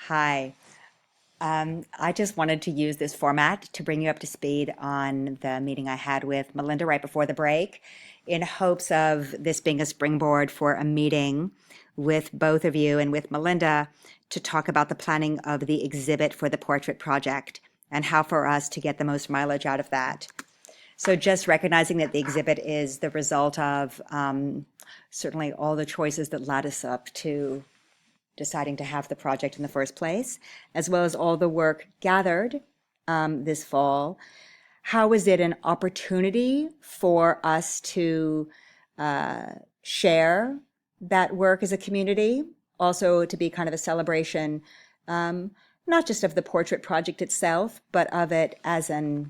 Hi. I just wanted to use this format to bring you up to speed on the meeting I had with Melinda right before the break, in hopes of this being a springboard for a meeting with both of you and with Melinda to talk about the planning of the exhibit for the portrait project and how for us to get the most mileage out of that. So just recognizing that the exhibit is the result of certainly all the choices that led us up to deciding to have the project in the first place, as well as all the work gathered this fall. How is it an opportunity for us to share that work as a community? Also, to be kind of a celebration, not just of the portrait project itself, but of it as an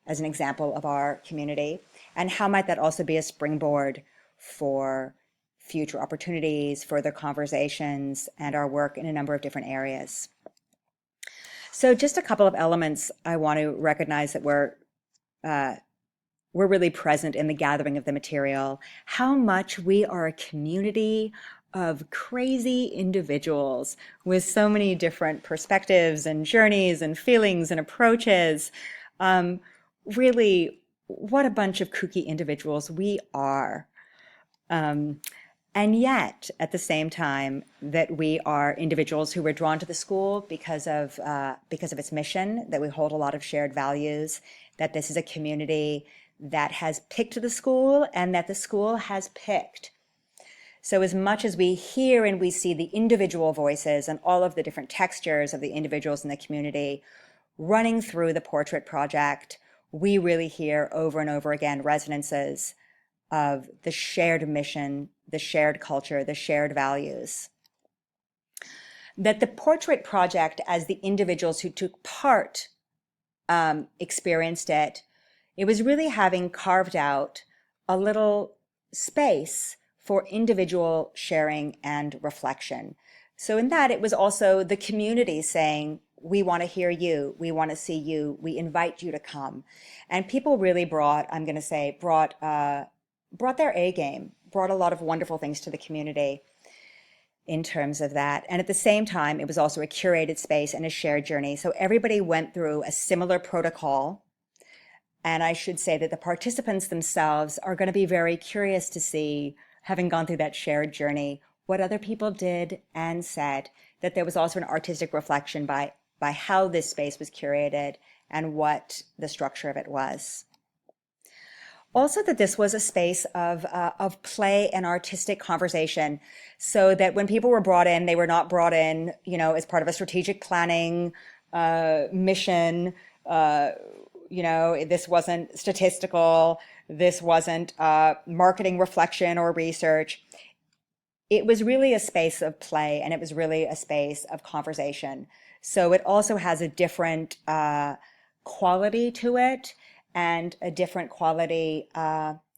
example of our community? And how might that also be a springboard for future opportunities, further conversations, and our work in a number of different areas? So just a couple of elements I want to recognize that we're really present in the gathering of the material. How much we are a community of crazy individuals with so many different perspectives and journeys and feelings and approaches. Really, what a bunch of kooky individuals we are. And yet, at the same time, that we are individuals who were drawn to the school because of its mission, that we hold a lot of shared values, that this is a community that has picked the school and that the school has picked. So as much as we hear and we see the individual voices and all of the different textures of the individuals in the community running through the portrait project, we really hear over and over again resonances of the shared mission, the shared culture, the shared values. That the portrait project, as the individuals who took part experienced it, it was really having carved out a little space for individual sharing and reflection. So in that, it was also the community saying, we want to hear you, we want to see you, we invite you to come. And people really brought, I'm going to say, brought their A game, brought a lot of wonderful things to the community in terms of that. And at the same time, it was also a curated space and a shared journey. So everybody went through a similar protocol. And I should say that the participants themselves are going to be very curious to see, having gone through that shared journey, what other people did and said, that there was also an artistic reflection by how this space was curated and what the structure of it was. Also, that this was a space of play and artistic conversation, so that when people were brought in, they were not brought in, as part of a strategic planning mission. This wasn't statistical. This wasn't marketing reflection or research. It was really a space of play, and it was really a space of conversation. So it also has a different quality to it, and a different quality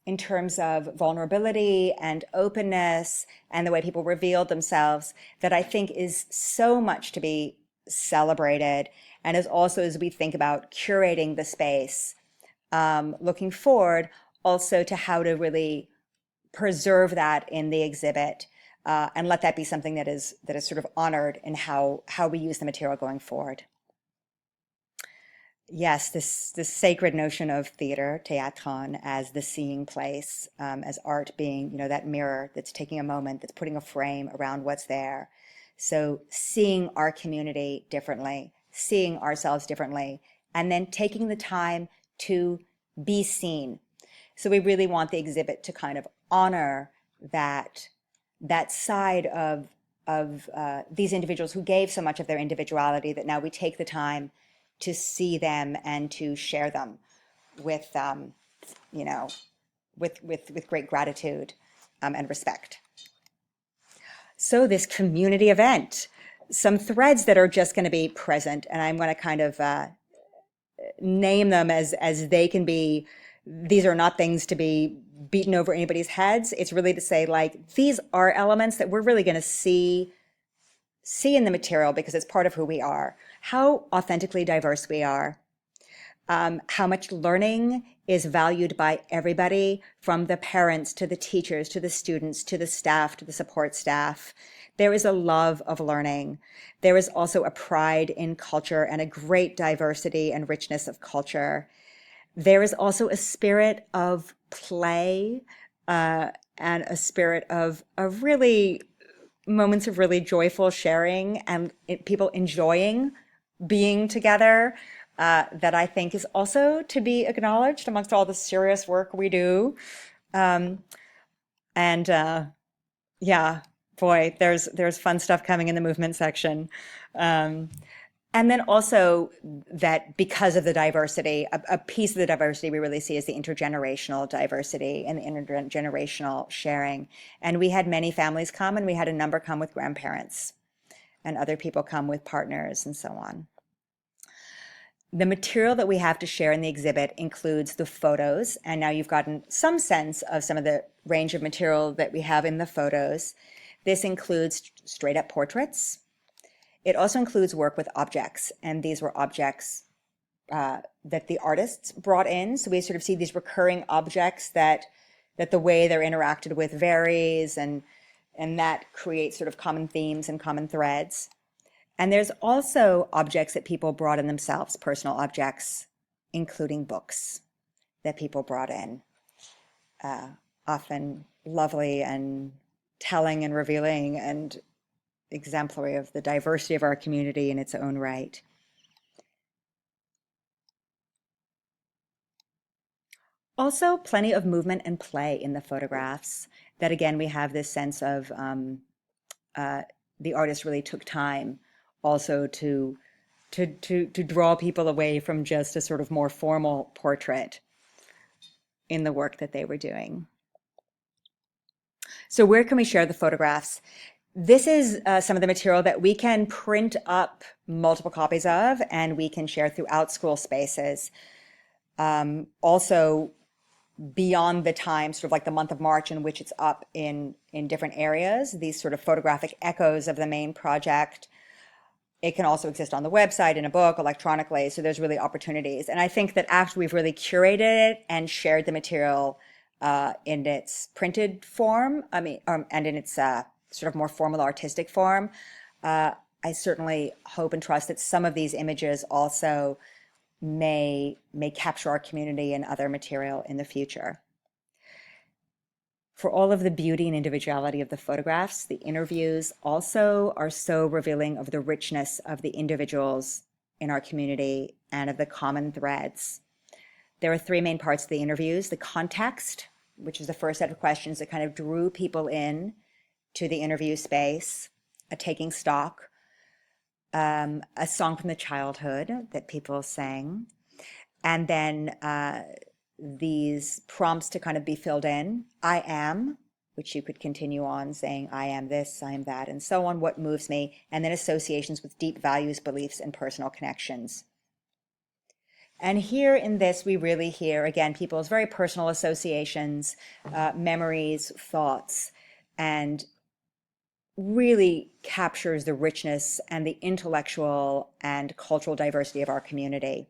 in terms of vulnerability and openness and the way people revealed themselves, that I think is so much to be celebrated. And as also, as we think about curating the space, looking forward also to how to really preserve that in the exhibit, and let that be something that is sort of honored in how we use the material going forward. Yes, this sacred notion of theater, théâtron, as the seeing place, as art being, that mirror that's taking a moment, that's putting a frame around what's there. So seeing our community differently, seeing ourselves differently, and then taking the time to be seen. So we really want the exhibit to kind of honor that side of these individuals who gave so much of their individuality, that now we take the time to see them and to share them with, with great gratitude and respect. So this community event, some threads that are just going to be present, and I'm going to kind of name them as they can be. These are not things to be beaten over anybody's heads. It's really to say, like, these are elements that we're really going to see in the material because it's part of who we are, how authentically diverse we are, how much learning is valued by everybody, from the parents to the teachers to the students to the staff to the support staff. There is a love of learning. There is also a pride in culture and a great diversity and richness of culture. There is also a spirit of play and a spirit of really moments of really joyful sharing and people enjoying being together, that I think is also to be acknowledged amongst all the serious work we do. And yeah, boy, there's fun stuff coming in the movement section. And then also that because of the diversity, a piece of the diversity we really see is the intergenerational diversity and the intergenerational sharing. And we had many families come, and we had a number come with grandparents, and other people come with partners and so on. The material that we have to share in the exhibit includes the photos, and now you've gotten some sense of some of the range of material that we have in the photos. This includes straight up portraits. It also includes work with objects, and these were objects that the artists brought in. So we sort of see these recurring objects that the way they're interacted with varies, and that creates sort of common themes and common threads. And there's also objects that people brought in themselves, personal objects, including books that people brought in, often lovely and telling and revealing and exemplary of the diversity of our community in its own right. Also, plenty of movement and play in the photographs. That again, we have this sense of the artist really took time also to draw people away from just a sort of more formal portrait in the work that they were doing. So where can we share the photographs? This is some of the material that we can print up multiple copies of, and we can share throughout school spaces. Also, beyond the time, sort of like the month of March in which it's up in different areas, these sort of photographic echoes of the main project. It can also exist on the website, in a book, electronically, so there's really opportunities. And I think that after we've really curated it and shared the material in its printed form, and in its sort of more formal artistic form, I certainly hope and trust that some of these images also may capture our community and other material in the future. For all of the beauty and individuality of the photographs, the interviews also are so revealing of the richness of the individuals in our community and of the common threads. There are three main parts of the interviews: the context, which is the first set of questions that kind of drew people in to the interview space, a taking stock, a song from the childhood that people sang, and then these prompts to kind of be filled in. I am, which you could continue on saying, I am this, I am that, and so on, what moves me, and then associations with deep values, beliefs, and personal connections. And here in this, we really hear, again, people's very personal associations, memories, thoughts, and really captures the richness and the intellectual and cultural diversity of our community.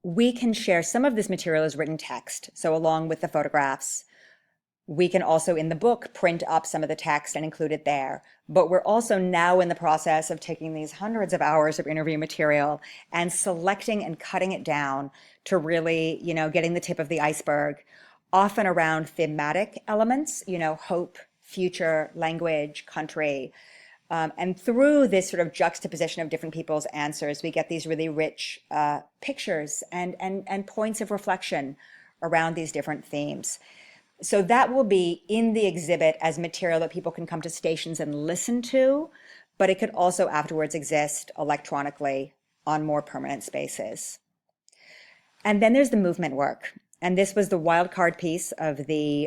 We can share some of this material as written text. So along with the photographs, we can also in the book print up some of the text and include it there. But we're also now in the process of taking these hundreds of hours of interview material and selecting and cutting it down to really, getting the tip of the iceberg, often around thematic elements, hope, future, language, country. And through this sort of juxtaposition of different people's answers, we get these really rich pictures and points of reflection around these different themes. So that will be in the exhibit as material that people can come to stations and listen to, but it could also afterwards exist electronically on more permanent spaces. And then there's the movement work. And this was the wildcard piece of the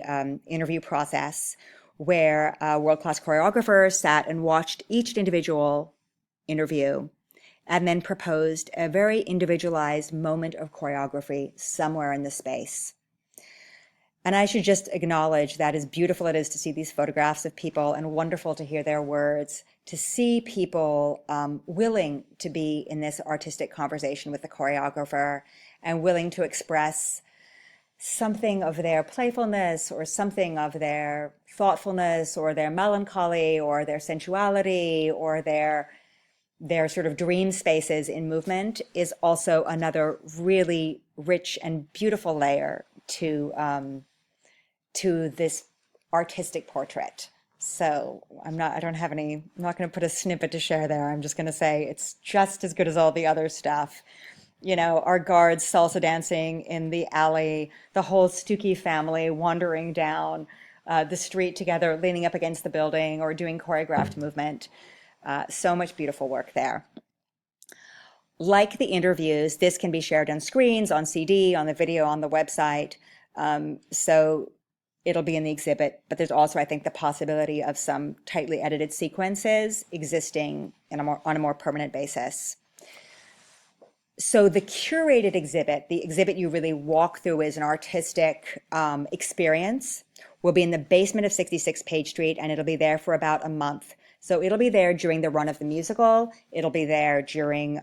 interview process, where a world-class choreographer sat and watched each individual interview and then proposed a very individualized moment of choreography somewhere in the space. And I should just acknowledge that as beautiful it is to see these photographs of people and wonderful to hear their words, to see people willing to be in this artistic conversation with the choreographer and willing to express something of their playfulness or something of their thoughtfulness or their melancholy or their sensuality or their sort of dream spaces in movement is also another really rich and beautiful layer to this artistic portrait. So I'm not going to put a snippet to share there. I'm just going to say it's just as good as all the other stuff. You know, our guards salsa dancing in the alley, the whole Stuckey family wandering down the street together, leaning up against the building or doing choreographed movement. So much beautiful work there. Like the interviews, this can be shared on screens, on CD, on the video, on the website. So it'll be in the exhibit, but there's also, I think, the possibility of some tightly edited sequences existing on a more permanent basis. So the curated exhibit, the exhibit you really walk through as an artistic experience, will be in the basement of 66 Page Street, and it'll be there for about a month. So it'll be there during the run of the musical. It'll be there during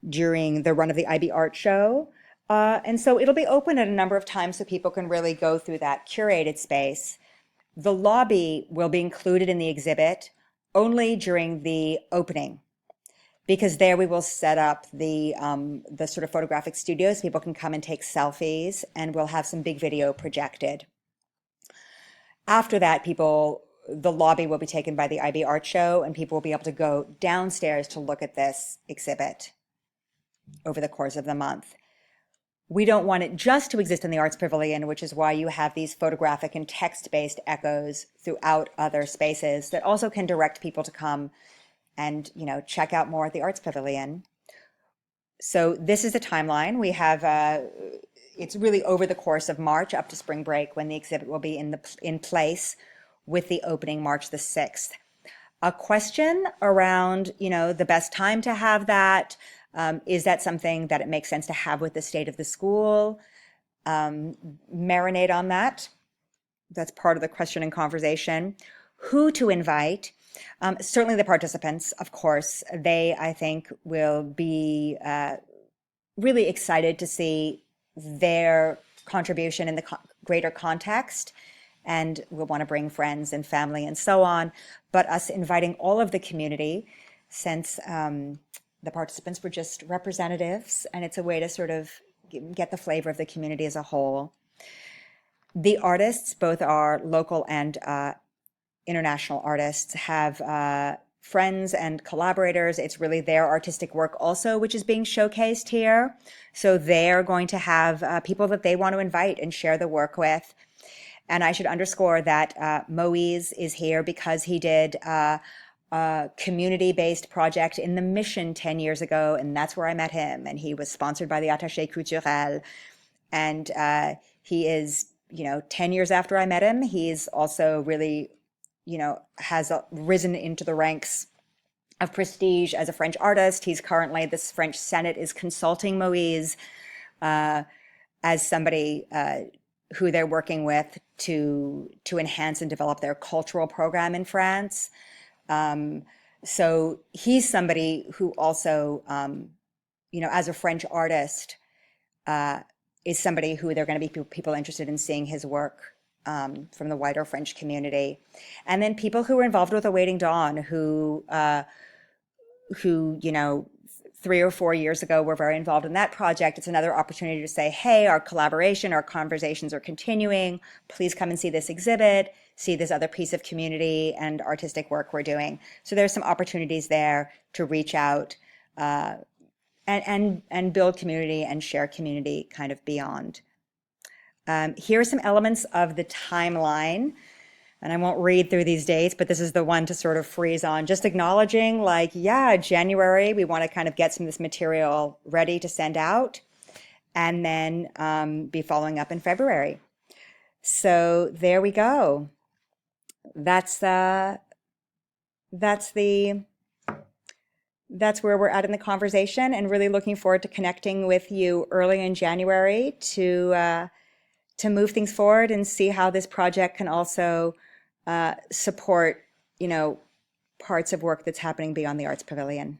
the run of the IB Art Show. And so it'll be open at a number of times so people can really go through that curated space. The lobby will be included in the exhibit only during the opening, because there we will set up the sort of photographic studios. People can come and take selfies, and we'll have some big video projected. After that, the lobby will be taken by the IB Art Show, and people will be able to go downstairs to look at this exhibit over the course of the month. We don't want it just to exist in the Arts Pavilion, which is why you have these photographic and text-based echoes throughout other spaces that also can direct people to come and, you know, check out more at the Arts Pavilion. So this is the timeline. We have, it's really over the course of March up to spring break when the exhibit will be in place, with the opening March the 6th. A question around, you know, the best time to have that. Is that something that it makes sense to have with the state of the school? Marinate on that. That's part of the question and conversation. Who to invite? Certainly the participants, of course. They, I think, will be really excited to see their contribution in the greater context, and we'll want to bring friends and family and so on. But us inviting all of the community, since the participants were just representatives, and it's a way to sort of get the flavor of the community as a whole. The artists, both our local and international artists, have friends and collaborators. It's really their artistic work also, which is being showcased here. So they're going to have people that they want to invite and share the work with. And I should underscore that Moise is here because he did a community-based project in the Mission 10 years ago, and that's where I met him. And he was sponsored by the Attaché Culturel. And he is, you know, 10 years after I met him, he's also really, you know, has risen into the ranks of prestige as a French artist. He's currently, this French Senate is consulting Moise as somebody who they're working with to enhance and develop their cultural program in France. So he's somebody who also, you know, as a French artist, is somebody who they're going to be people interested in seeing his work from the wider French community. And then people who were involved with Awaiting Dawn, who you know, 3 or 4 years ago were very involved in that project. It's another opportunity to say, hey, our collaboration, our conversations are continuing. Please come and see this exhibit, see this other piece of community and artistic work we're doing. So there's some opportunities there to reach out and build community and share community kind of beyond. Here are some elements of the timeline. And I won't read through these dates, but this is the one to sort of freeze on. Just acknowledging, like, yeah, January, we want to kind of get some of this material ready to send out, and then be following up in February. So there we go. That's where we're at in the conversation, and really looking forward to connecting with you early in January to move things forward and see how this project can also support, you know, parts of work that's happening beyond the Arts Pavilion.